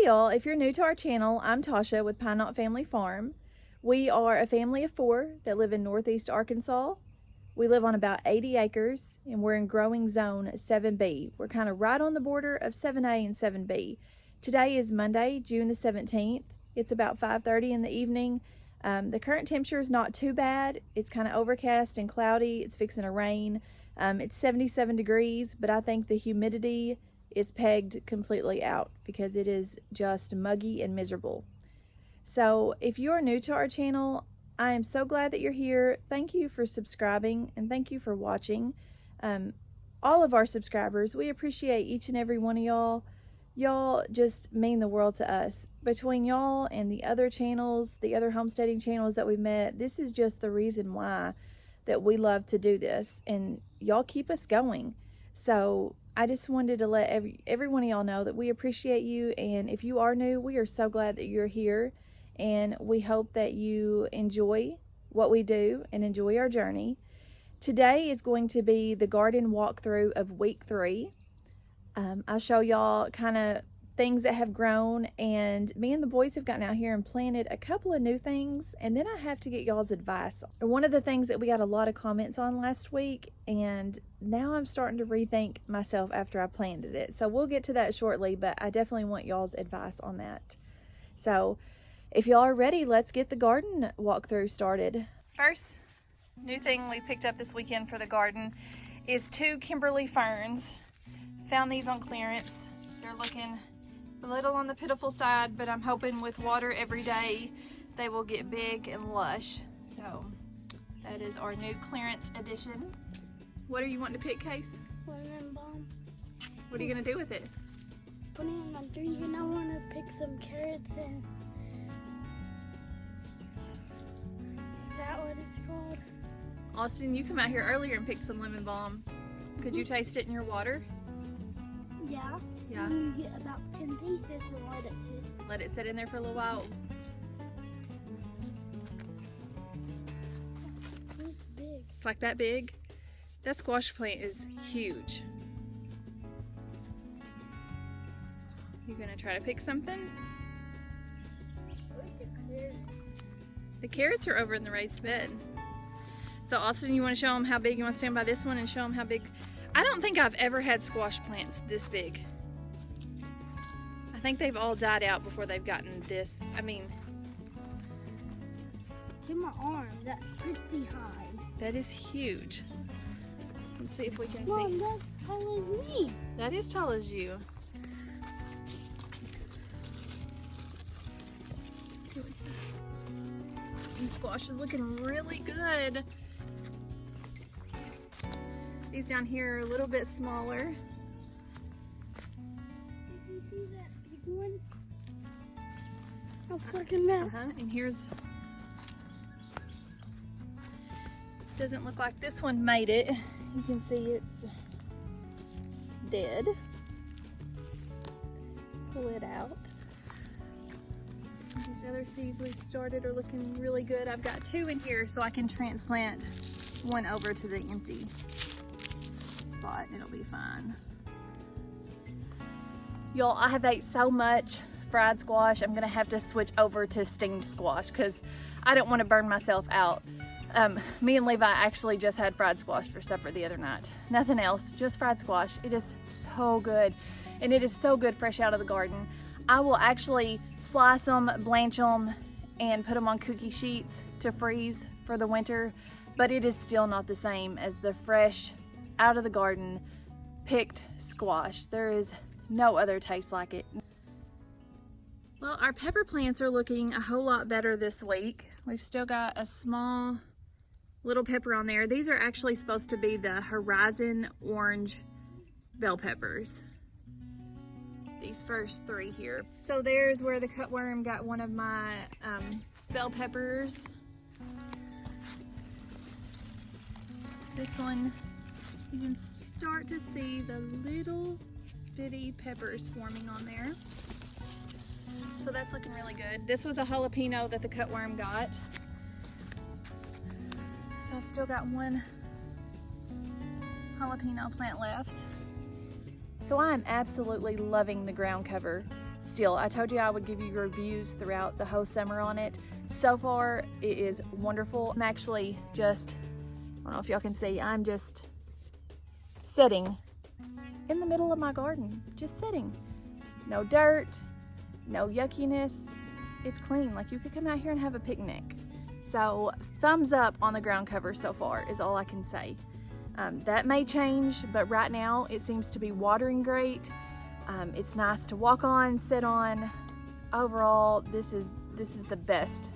y'all, if you're new to our channel, I'm Tasha with Pine Knot Family Farm. We are a family of 4 that live in Northeast Arkansas. We live on about 80 acres and we're in growing zone 7B. We're kind of right on the border of 7A and 7B. Today is Monday, June the 17th. It's about 5:30 in the evening. The current temperature is not too bad. It's kind of overcast and cloudy. It's fixing to rain. It's 77 degrees, but I think the humidity is pegged completely out because it is just muggy and miserable. So if you are new to our channel, I am so glad that you're here. Thank you for subscribing and thank you for watching. All of our subscribers, we appreciate each and every one of y'all. Y'all just mean the world to us. Between y'all and the other channels, the other homesteading channels that we've met, this is just the reason why that we love to do this, and y'all keep us going. So I just wanted to let every one of y'all know that we appreciate you, and if you are new, we are so glad that you're here, and we hope that you enjoy what we do and enjoy our journey. Today is going to be the garden walkthrough of week 3. I'll show y'all kind of things that have grown, and me and the boys have gotten out here and planted a couple of new things, and then I have to get y'all's advice. One of the things that we got a lot of comments on last week, and now I'm starting to rethink myself after I planted it. So we'll get to that shortly, but I definitely want y'all's advice on that. So if y'all are ready, let's get the garden walkthrough started. First new thing we picked up this weekend for the garden is 2 Kimberly ferns. Found these on clearance. They're looking a little on the pitiful side, but I'm hoping with water every day they will get big and lush. So that is our new clearance edition. What are you wanting to pick, Case? Lemon balm. What are you gonna do with it? Put it in my drink, and I want to pick some carrots and is that what it's called? Austin, you come out here earlier and picked some lemon balm. Could you taste it in your water? Yeah. Yeah. And you get about 10 pieces and let it sit. Let it sit in there for a little while. It's big. It's like that big. That squash plant is huge. You gonna try to pick something? Where's the carrot? The carrots are over in the raised bed. So Austin, you want to show them how big? You want to stand by this one and show them how big? I don't think I've ever had squash plants this big. I think they've all died out before they've gotten this. I mean, To my arm, that's pretty high. that is huge. Let's see if we can Mom, see. that's tall as me. That is tall as you. These squash is looking really good. These down here are a little bit smaller. Did you see that big one? I'll suck him out. And here's, doesn't look like this one made it. You can see it's dead. Pull it out. These other seeds we've started are looking really good. I've got 2 in here so I can transplant one over to the empty spot and it'll be fine. Y'all, I have ate so much fried squash, I'm gonna have to switch over to steamed squash because I don't want to burn myself out. Me and Levi actually just had fried squash for supper the other night. Nothing else, just fried squash. It is so good, and it is so good fresh out of the garden. I will actually slice them, blanch them, and put them on cookie sheets to freeze for the winter, but it is still not the same as the fresh, out of the garden, picked squash. There is no other taste like it. Well, our pepper plants are looking a whole lot better this week. We've still got a small little pepper on there. These are actually supposed to be the Horizon Orange bell peppers. These first 3 here. So there's where the cutworm got one of my bell peppers. This one, you can start to see the little bitty peppers forming on there. So that's looking really good. This was a jalapeno that the cutworm got. So I've still got 1 jalapeno plant left. So I'm absolutely loving the ground cover still, I told you I would give you reviews throughout the whole summer on it. So far, it is wonderful. I'm actually just, I don't know if y'all can see, I'm just sitting in the middle of my garden, just sitting. No dirt, no yuckiness. It's clean, like you could come out here and have a picnic. So thumbs up on the ground cover so far is all I can say. That may change, but right now it seems to be watering great. It's nice to walk on, sit on. Overall, this is the best.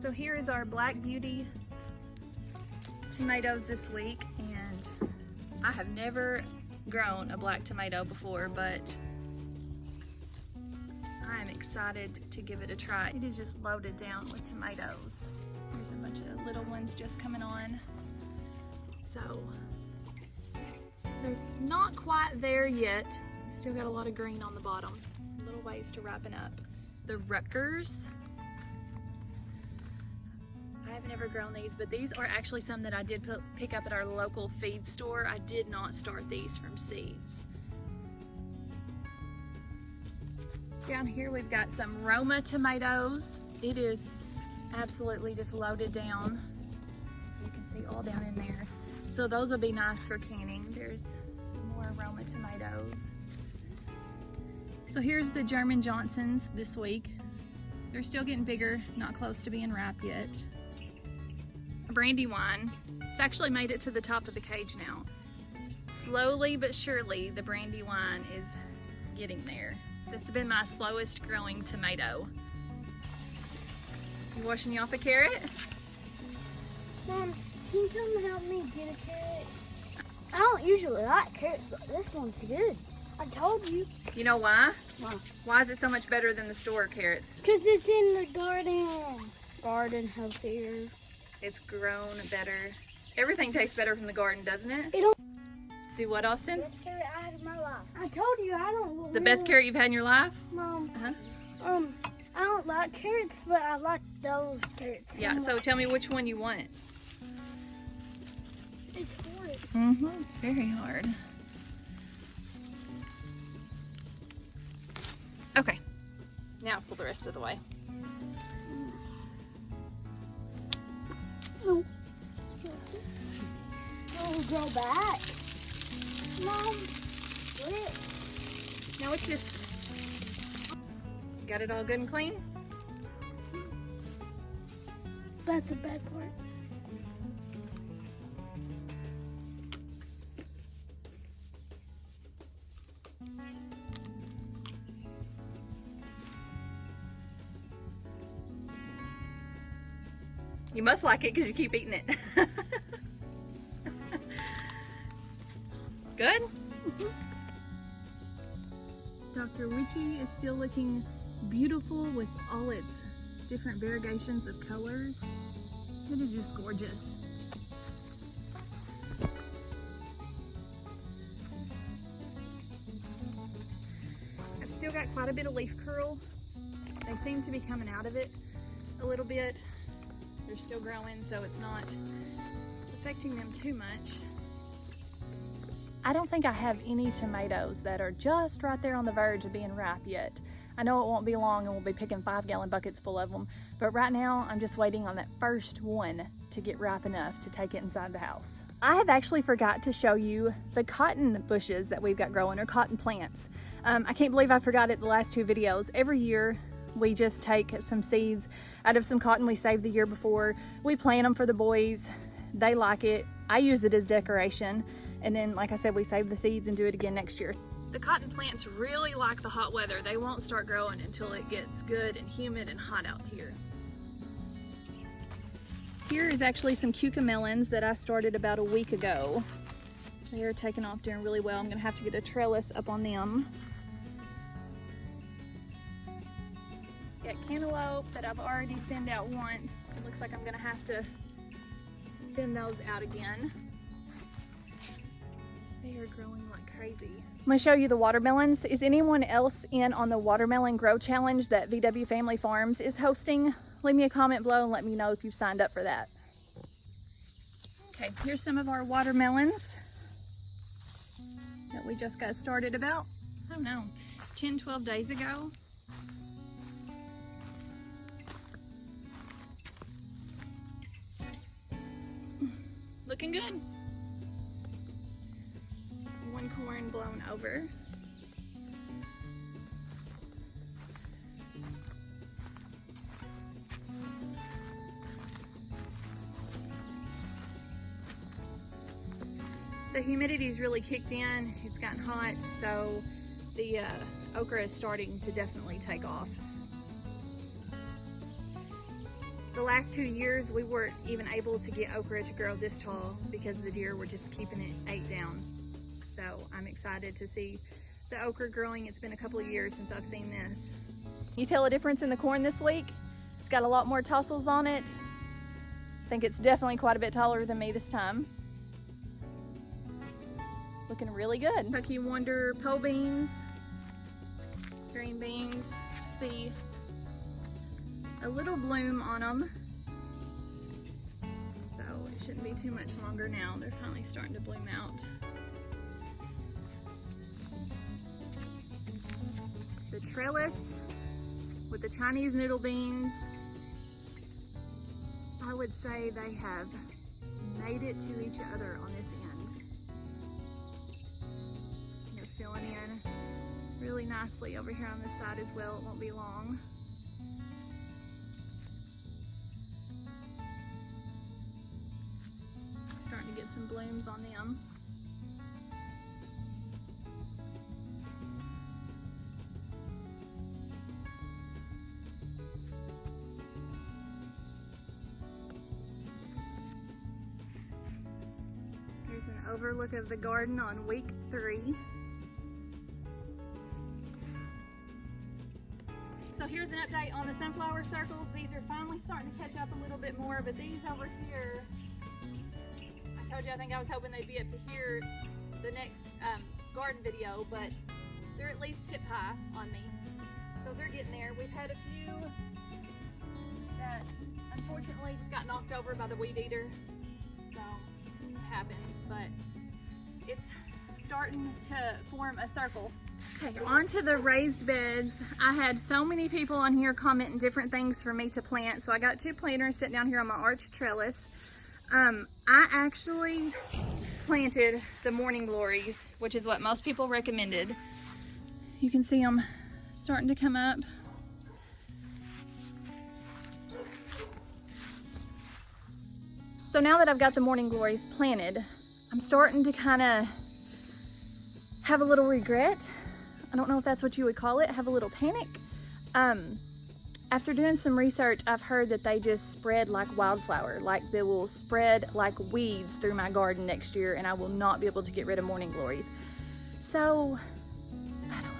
So here is our Black Beauty tomatoes this week, and I have never grown a black tomato before, but I am excited to give it a try. It is just loaded down with tomatoes. There's a bunch of little ones just coming on. So they're not quite there yet. Still got a lot of green on the bottom. Little ways to ripen up. The Rutgers. I have never grown these, but these are actually some that I did pick up at our local feed store. I did not start these from seeds. Down here we've got some Roma tomatoes. It is absolutely just loaded down. You can see all down in there. So those will be nice for canning. There's some more Roma tomatoes. So here's the German Johnsons this week. They're still getting bigger, not close to being ripe yet. Brandywine. It's actually made it to the top of the cage now. Slowly but surely, the Brandywine is getting there. That's been my slowest growing tomato. You washing you off a carrot? Mom, can you come help me get a carrot? I don't usually like carrots, but this one's good. I told you. You know why? Why? Why is it so much better than the store carrots? Because it's in the garden. Garden healthier. It's grown better. Everything tastes better from the garden, doesn't it? It don't. Do what, Austin? Best carrot I had in my life. I told you I don't. The best carrot you've had in your life? Mom. Uh-huh. I don't like carrots, but I like those carrots. Yeah, so tell me which one you want. It's hard. Mm-hmm, it's very hard. Okay, now pull the rest of the way. Oh, grow back. Mom, what? No, it's just, got it all good and clean? That's the bad part. You must like it because you keep eating it. Good? Dr. Witchy is still looking beautiful with all its different variegations of colors. It is just gorgeous. I've still got quite a bit of leaf curl. They seem to be coming out of it a little bit. They're still growing, so it's not affecting them too much. I don't think I have any tomatoes that are just right there on the verge of being ripe yet. I know it won't be long and we'll be picking 5-gallon buckets full of them, but right now I'm just waiting on that first one to get ripe enough to take it inside the house. I have actually forgot to show you the cotton bushes that we've got growing, or cotton plants. I can't believe I forgot it the last 2 videos. Every year we just take some seeds out of some cotton we saved the year before. We plant them for the boys. They like it. I use it as decoration. And then, like I said, we save the seeds and do it again next year. The cotton plants really like the hot weather. They won't start growing until it gets good and humid and hot out here. Here is actually some cucamelons that I started about a week ago. They are taking off, doing really well. I'm gonna have to get a trellis up on them. Got cantaloupe that I've already thinned out once. It looks like I'm gonna have to thin those out again. They are growing like crazy. I'm gonna show you the watermelons. Is anyone else in on the watermelon grow challenge that VW Family Farms is hosting? Leave me a comment below and let me know if you've signed up for that. Okay, here's some of our watermelons that we just got started about, I don't know, 10, 12 days ago. Looking good. One corn blown over. The humidity's really kicked in. It's gotten hot, so the okra is starting to definitely take off. The last 2 years, we weren't even able to get okra to grow this tall because the deer were just keeping it ate down. So I'm excited to see the okra growing. It's been a couple of years since I've seen this. You tell a difference in the corn this week? It's got a lot more tassels on it. I think it's definitely quite a bit taller than me this time. Looking really good. Kentucky Wonder pole beans, green beans. See a little bloom on them, so it shouldn't be too much longer now. They're finally starting to bloom out. The trellis with the Chinese noodle beans, I would say they have made it to each other on this end. They're filling in really nicely over here on this side as well. It won't be long. Starting to get some blooms on them. Here's an overlook of the garden on week 3. So here's an update on the sunflower circles. These are finally starting to catch up a little bit more, but these over here, I told you I think I was hoping they'd be up to here the next garden video, but they're at least hip high on me. So they're getting there. We've had a few that unfortunately just got knocked over by the weed eater. So it happens, but it's starting to form a circle. Okay, on to the raised beds. I had so many people on here commenting different things for me to plant, so I got 2 planters sitting down here on my arch trellis. I actually planted the morning glories, which is what most people recommended. You can see them starting to come up. So now that I've got the morning glories planted, I'm starting to kind of have a little regret. I don't know if that's what you would call it, have a little panic. After doing some research, I've heard that they just spread like wildflower, like they will spread like weeds through my garden next year, and I will not be able to get rid of morning glories. So, I don't know.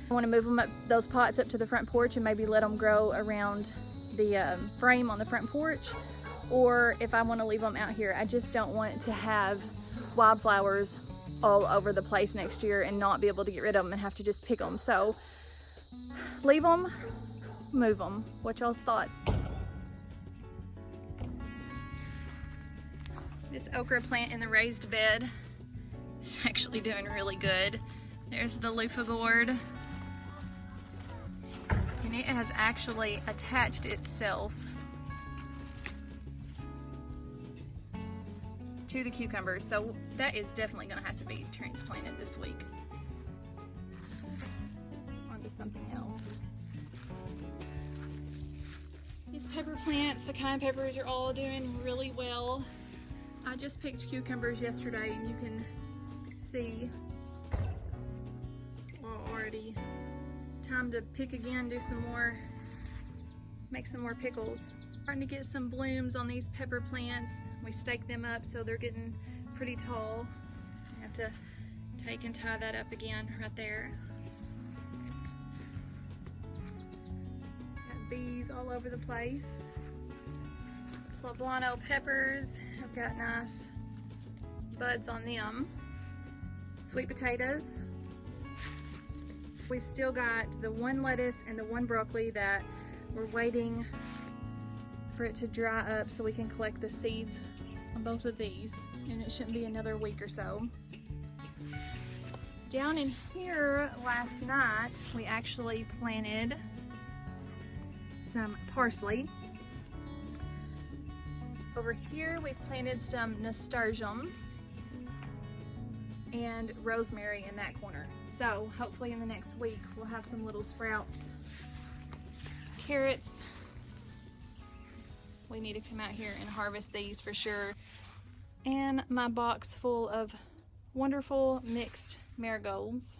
I want to move them up, those pots up to the front porch and maybe let them grow around the frame on the front porch, or if I want to leave them out here. I just don't want to have wildflowers all over the place next year and not be able to get rid of them and have to just pick them. So, leave them, move them. What y'all's thoughts? This okra plant in the raised bed is actually doing really good. There's the loofah gourd, and it has actually attached itself to the cucumbers, so that is definitely going to have to be transplanted this week onto something else. These pepper plants, the cayenne peppers, are all doing really well. I just picked cucumbers yesterday, and you can see already time to pick again, do some more, make some more pickles. Starting to get some blooms on these pepper plants. We stake them up so they're getting pretty tall. I have to take and tie that up again right there. Got bees all over the place. Poblano peppers have got nice buds on them. Sweet potatoes. We've still got the 1 lettuce and the 1 broccoli that we're waiting for it to dry up so we can collect the seeds on both of these, and it shouldn't be another week or so. Down in here last night, we actually planted some parsley. Over here, we've planted some nasturtiums and rosemary in that corner. So hopefully in the next week, we'll have some little sprouts. Carrots. We need to come out here and harvest these for sure. And my box full of wonderful mixed marigolds.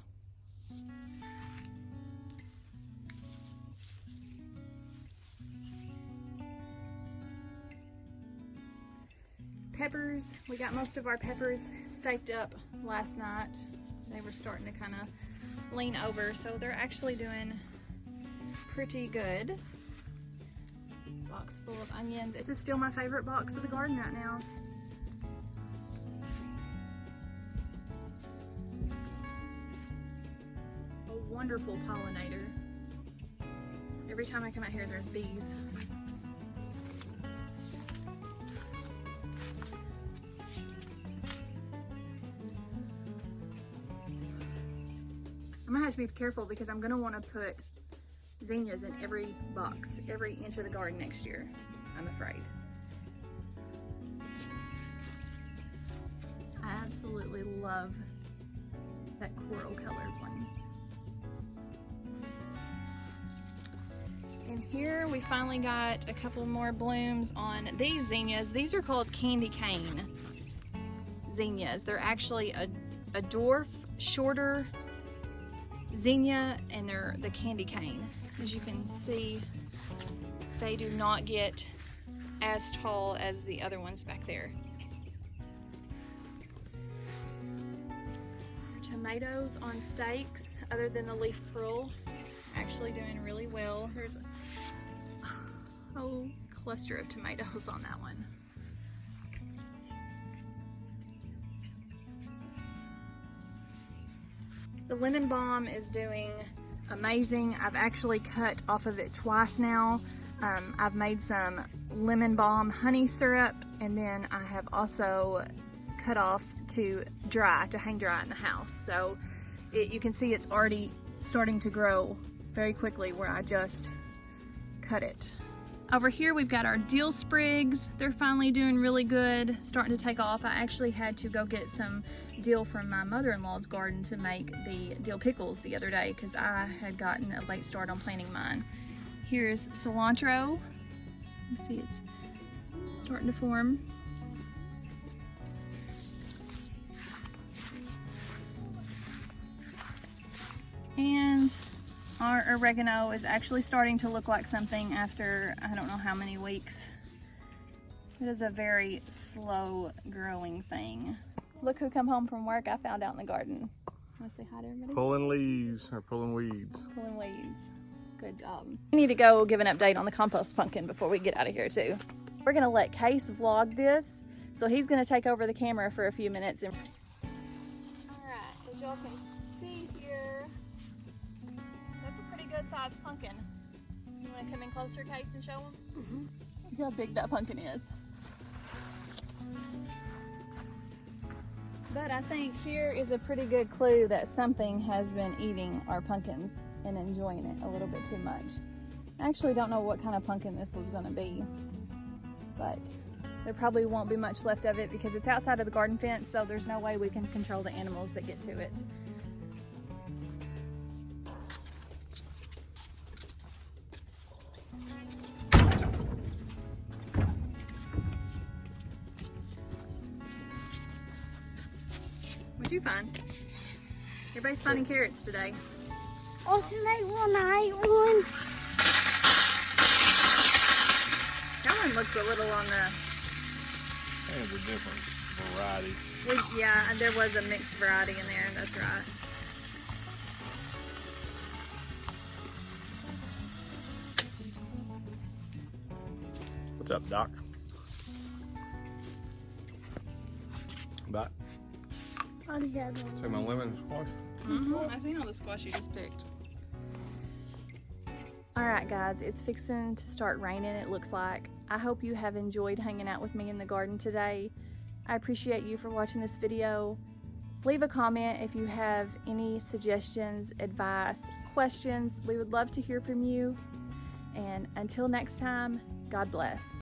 Peppers, we got most of our peppers staked up last night. They were starting to kind of lean over, so they're actually doing pretty good. Box full of onions. This is still my favorite box of the garden right now. A wonderful pollinator. Every time I come out here, there's bees. I'm gonna have to be careful because I'm gonna want to put zinnias in every box, every inch of the garden next year, I'm afraid. I absolutely love that coral colored one. And here we finally got a couple more blooms on these zinnias. These are called candy cane zinnias. They're actually a dwarf, shorter zinnia, and they're the candy cane. As you can see, they do not get as tall as the other ones back there. Tomatoes on stakes, other than the leaf curl, actually doing really well. There's a whole cluster of tomatoes on that one. The lemon balm is doing amazing. I've actually cut off of it twice now. I've made some lemon balm honey syrup, and then I have also cut off to hang dry in the house. So you can see it's already starting to grow very quickly where I just cut it. Over here we've got our dill sprigs. They're finally doing really good, starting to take off. I actually had to go get some dill from my mother-in-law's garden to make the dill pickles the other day because I had gotten a late start on planting mine. Here's cilantro. You see it's starting to form. And our oregano is actually starting to look like something after I don't know how many weeks. It is a very slow growing thing. Look who come home from work I found out in the garden. Want to say hi to everybody? Pulling leaves or pulling weeds. Pulling weeds. Good job. We need to go give an update on the compost pumpkin before we get out of here too. We're gonna let Case vlog this, so he's gonna take over the camera for a few minutes. All right, as y'all can see here, that's a pretty good sized pumpkin. You wanna come in closer, Case, and show them? Mm-hmm. Look how big that pumpkin is. But I think here is a pretty good clue that something has been eating our pumpkins and enjoying it a little bit too much. I actually don't know what kind of pumpkin this was going to be, but there probably won't be much left of it because it's outside of the garden fence, so there's no way we can control the animals that get to it. What'd you find? Everybody's finding carrots today. Wasn't that one I ate one? That one looks a little on the... There's a different variety. Yeah, there was a mixed variety in there, that's right. What's up, Doc? Doc, I just had one. take my lemon squash. I seen all the squash you just picked. Alright guys, it's fixing to start raining, it looks like. I hope you have enjoyed hanging out with me in the garden today. I appreciate you for watching this video. Leave a comment if you have any suggestions, advice, questions. We would love to hear from you. And until next time, God bless.